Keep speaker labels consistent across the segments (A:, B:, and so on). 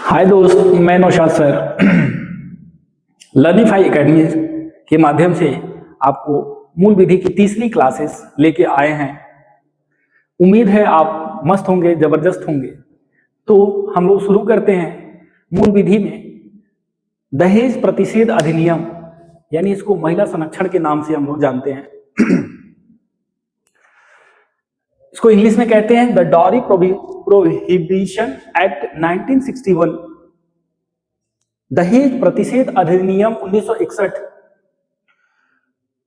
A: हाय दोस्त, मैं Naushad sir लर्निफाई academy के माध्यम से आपको मूल विधि की तीसरी क्लासेस लेके आए हैं। उम्मीद है आप मस्त होंगे, जबरदस्त होंगे। तो हम लोग शुरू करते हैं मूल विधि में। दहेज प्रतिषेध अधिनियम, यानी इसको महिला संरक्षण के नाम से हम लोग जानते हैं। इसको इंग्लिश में कहते हैं द डॉरी प्रोहिबिशन एक्ट 1961, दहेज प्रतिषेध अधिनियम 1961।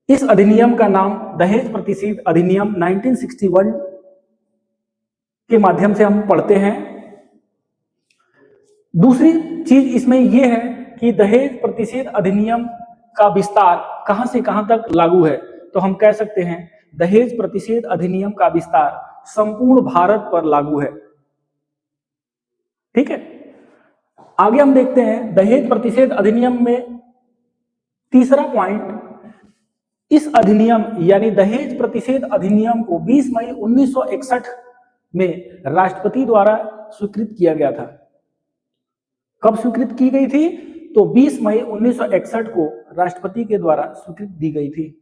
A: इस अधिनियम का नाम दहेज प्रतिषेध अधिनियम 1961 के माध्यम से हम पढ़ते हैं। दूसरी चीज इसमें यह है कि दहेज प्रतिषेध अधिनियम का विस्तार कहां से कहां तक लागू है। तो हम कह सकते हैं दहेज प्रतिषेध अधिनियम का विस्तार संपूर्ण भारत पर लागू है। ठीक है, आगे हम देखते हैं दहेज प्रतिषेध अधिनियम में तीसरा पॉइंट। इस अधिनियम यानी दहेज प्रतिषेध अधिनियम को 20 मई 1961 में राष्ट्रपति द्वारा स्वीकृत किया गया था। कब स्वीकृत की गई थी? तो 20 मई 1961 को राष्ट्रपति के द्वारा स्वीकृत दी गई थी।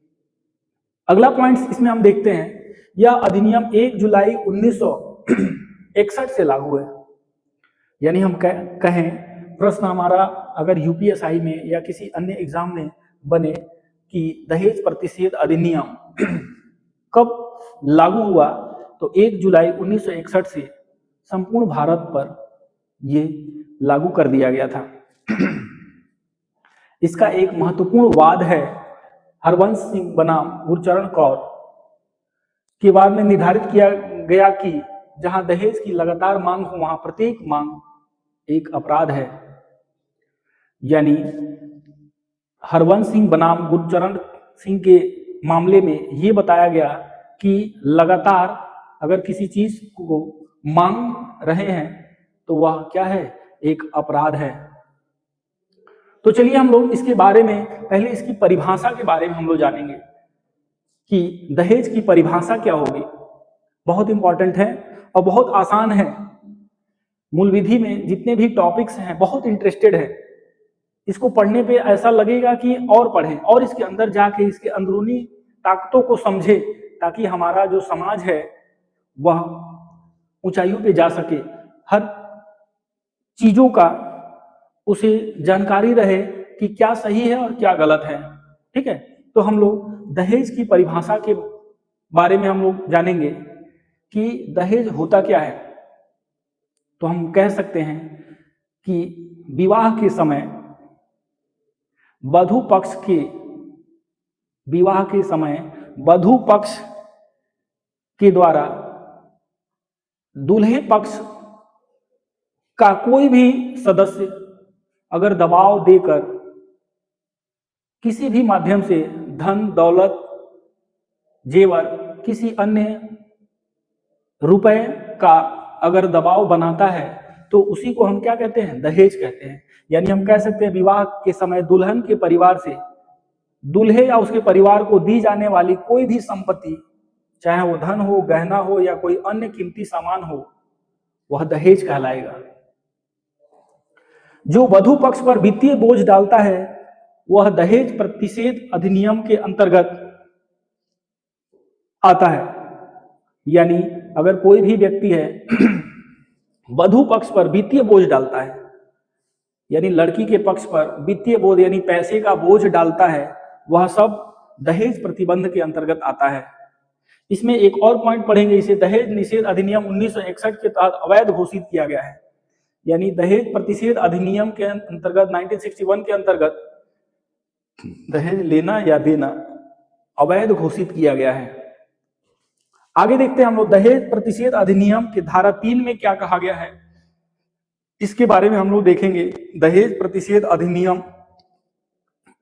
A: अगला पॉइंट इसमें हम देखते हैं, यह अधिनियम 1 जुलाई 1961 से लागू है। यानी हम कहें प्रश्न हमारा अगर यूपीएसआई में या किसी अन्य एग्जाम में बने कि दहेज प्रतिषेध अधिनियम कब लागू हुआ, तो 1 जुलाई 1961 से संपूर्ण भारत पर यह लागू कर दिया गया था। इसका एक महत्वपूर्ण वाद है हरवंश सिंह बनाम गुरचरण कौर के वाद में निर्धारित किया गया कि जहां दहेज की लगातार मांग हो वहां प्रत्येक मांग एक अपराध है। यानी हरवंश सिंह बनाम गुरचरण सिंह के मामले में यह बताया गया कि लगातार अगर किसी चीज को मांग रहे हैं तो वह क्या है, एक अपराध है। तो चलिए हम लोग इसके बारे में पहले इसकी परिभाषा के बारे में हम लोग जानेंगे कि दहेज की परिभाषा क्या होगी। बहुत इंपॉर्टेंट है और बहुत आसान है। मूल विधि में जितने भी टॉपिक्स हैं बहुत इंटरेस्टेड है। इसको पढ़ने पे ऐसा लगेगा कि और पढ़ें और इसके अंदर जाके इसके अंदरूनी ताकतों को समझे, ताकि हमारा जो समाज है वह ऊंचाइयों पे जा सके। हर चीजों का उसे जानकारी रहे कि क्या सही है और क्या गलत है। ठीक है, तो हम लोग दहेज की परिभाषा के बारे में हम लोग जानेंगे कि दहेज होता क्या है। तो हम कह सकते हैं कि विवाह के समय वधू पक्ष के द्वारा दूल्हे पक्ष का कोई भी सदस्य अगर दबाव देकर किसी भी माध्यम से धन, दौलत, जेवर, किसी अन्य रुपए का अगर दबाव बनाता है तो उसी को हम क्या कहते हैं, दहेज कहते हैं। यानी हम कह सकते हैं विवाह के समय दुल्हन के परिवार से दूल्हे या उसके परिवार को दी जाने वाली कोई भी संपत्ति, चाहे वो धन हो, गहना हो या कोई अन्य कीमती सामान हो, वह दहेज कहलाएगा। जो वधू पक्ष पर वित्तीय बोझ डालता है वह दहेज प्रतिषेध अधिनियम के अंतर्गत आता है। यानी अगर कोई भी व्यक्ति है वधू पक्ष पर वित्तीय बोझ डालता है, यानी लड़की के पक्ष पर वित्तीय बोझ यानी पैसे का बोझ डालता है, वह सब दहेज प्रतिबंध के अंतर्गत आता है। इसमें एक और पॉइंट पढ़ेंगे, इसे दहेज निषेध अधिनियम 1961 के तहत अवैध घोषित किया गया है। यानी दहेज प्रतिषेध अधिनियम के अंतर्गत 1961 के अंतर्गत दहेज लेना या देना अवैध घोषित किया गया है। आगे देखते हैं हम लोग दहेज प्रतिषेध अधिनियम के धारा 3 में क्या कहा गया है, इसके बारे में हम लोग देखेंगे। दहेज प्रतिषेध अधिनियम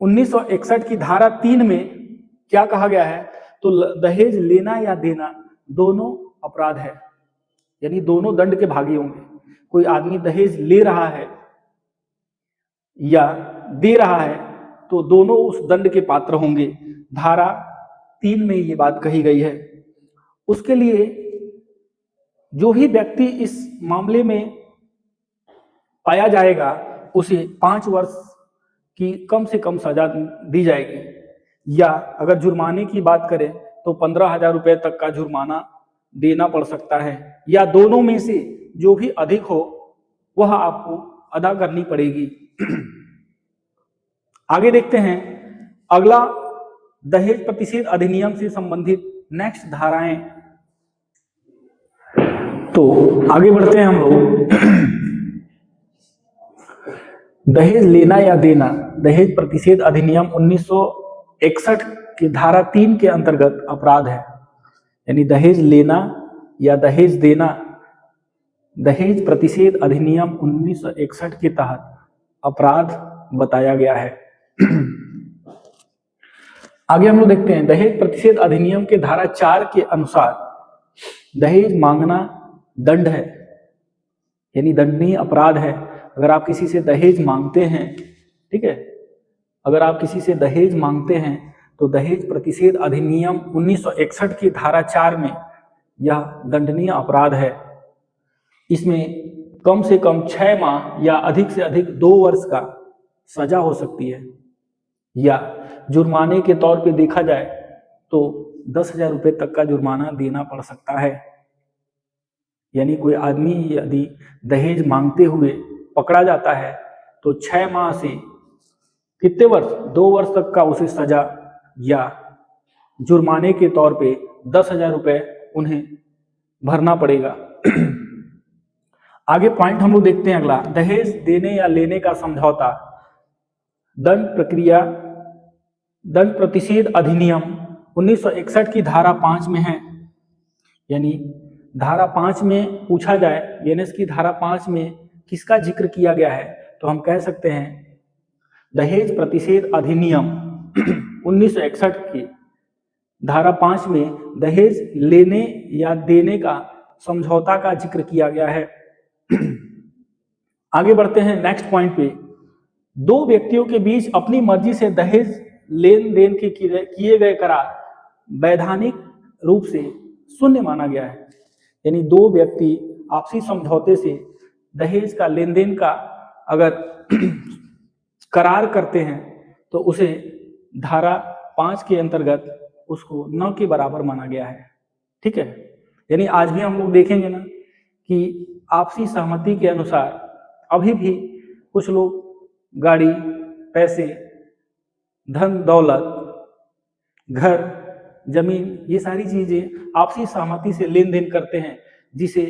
A: 1961 की धारा 3 में क्या कहा गया है, तो दहेज लेना या देना दोनों अपराध है, यानी दोनों दंड के भागी होंगे। कोई आदमी दहेज ले रहा है या दे रहा है तो दोनों उस दंड के पात्र होंगे। धारा 3 में ये बात कही गई है। उसके लिए जो भी व्यक्ति इस मामले में पाया जाएगा उसे 5 वर्ष की कम से कम सजा दी जाएगी, या अगर जुर्माने की बात करें तो 15,000 रुपए तक का जुर्माना देना पड़ सकता है, या दोनों में से जो भी अधिक हो वह आपको अदा करनी पड़ेगी। आगे देखते हैं अगला दहेज प्रतिषेध अधिनियम से संबंधित नेक्स्ट धाराएं। तो आगे बढ़ते हैं हम लोग। दहेज लेना या देना दहेज प्रतिषेध अधिनियम 1961 की धारा 3 के अंतर्गत अपराध है। यानी दहेज लेना या दहेज देना दहेज प्रतिषेध अधिनियम 1961 के तहत अपराध बताया गया है। आगे हम लोग देखते हैं दहेज प्रतिषेध अधिनियम के धारा 4 के अनुसार दहेज मांगना दंड है, यानी दंडनीय अपराध है। अगर आप किसी से दहेज मांगते हैं, ठीक है, अगर आप किसी से दहेज मांगते हैं तो दहेज प्रतिषेध अधिनियम 1961 की धारा 4 में यह दंडनीय अपराध है। इसमें कम से कम 6 माह या अधिक से अधिक 2 वर्ष का सजा हो सकती है, या जुर्माने के तौर पे देखा जाए तो 10,000 रुपये तक का जुर्माना देना पड़ सकता है। यानी कोई आदमी यदि दहेज मांगते हुए पकड़ा जाता है तो 6 माह से कितने वर्ष, 2 वर्ष तक का उसे सजा या जुर्माने के तौर पे 10,000 रुपये उन्हें भरना पड़ेगा। आगे पॉइंट हम लोग देखते हैं अगला, दहेज देने या लेने का समझौता दंड प्रतिषेध अधिनियम 1961 की धारा 5 में है। यानी धारा 5 में पूछा जाए, एनएस की धारा 5 में किसका जिक्र किया गया है, तो हम कह सकते हैं दहेज प्रतिषेध अधिनियम 1961 की धारा 5 में दहेज लेने या देने का समझौता का जिक्र किया गया है। आगे बढ़ते हैं नेक्स्ट पॉइंट पे। 2 व्यक्तियों के बीच अपनी मर्जी से दहेज लेन देन के किए गए करार वैधानिक रूप से शून्य माना गया है। यानी 2 व्यक्ति आपसी समझौते से दहेज का लेन देन का अगर करार करते हैं तो उसे धारा 5 के अंतर्गत उसको न के बराबर माना गया है। ठीक है, यानी आज भी हम लोग देखेंगे ना कि आपसी सहमति के अनुसार अभी भी कुछ लोग गाड़ी, पैसे, धन दौलत, घर, जमीन, ये सारी चीजें आपसी सहमति से लेन देन करते हैं, जिसे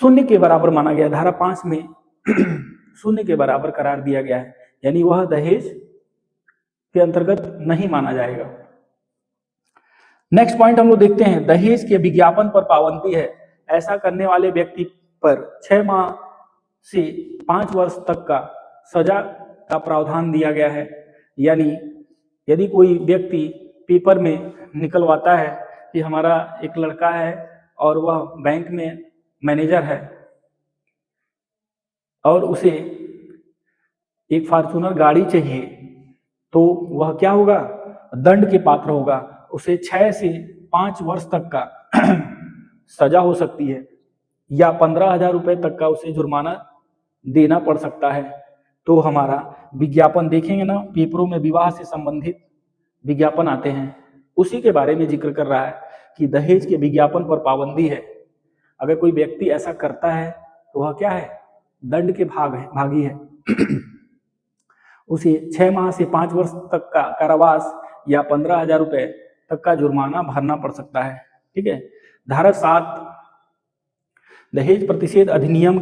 A: शून्य के बराबर माना गया। धारा 5 में शून्य के बराबर करार दिया गया है, यानी वह दहेज के अंतर्गत नहीं माना जाएगा। नेक्स्ट पॉइंट हम लोग देखते हैं, दहेज के विज्ञापन पर पाबंदी है। ऐसा करने वाले व्यक्ति पर 6 माह से 5 वर्ष तक का सजा का प्रावधान दिया गया है। यानी यदि कोई व्यक्ति पेपर में निकलवाता है कि हमारा एक लड़का है और वह बैंक में मैनेजर है और उसे एक फॉर्च्यूनर गाड़ी चाहिए, तो वह क्या होगा, दंड के पात्र होगा। उसे 6 से 5 वर्ष तक का सजा हो सकती है, या 15,000 रुपये तक का उसे जुर्माना देना पड़ सकता है। तो हमारा विज्ञापन देखेंगे ना, पेपरों में विवाह से संबंधित विज्ञापन आते हैं, उसी के बारे में जिक्र कर रहा है कि दहेज के विज्ञापन पर पाबंदी है। अगर कोई व्यक्ति ऐसा करता है तो वह क्या है, दंड के भागी है। उसे 6 माह से 5 वर्ष तक का कारावास या 15,000 रुपये तक का जुर्माना भरना पड़ सकता है। ठीक है, धारा 7 दहेज प्रतिषेध अधिनियम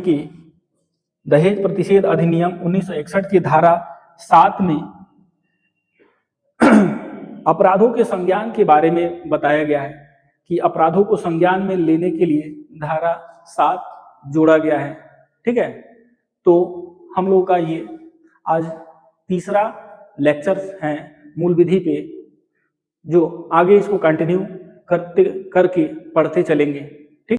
A: 1961 की धारा 7 में अपराधों के संज्ञान के बारे में बताया गया है कि अपराधों को संज्ञान में लेने के लिए धारा 7 जोड़ा गया है। ठीक है, तो हम लोगों का ये आज तीसरा लेक्चर है मूल विधि पे, जो आगे इसको कंटिन्यू करके पढ़ते चलेंगे।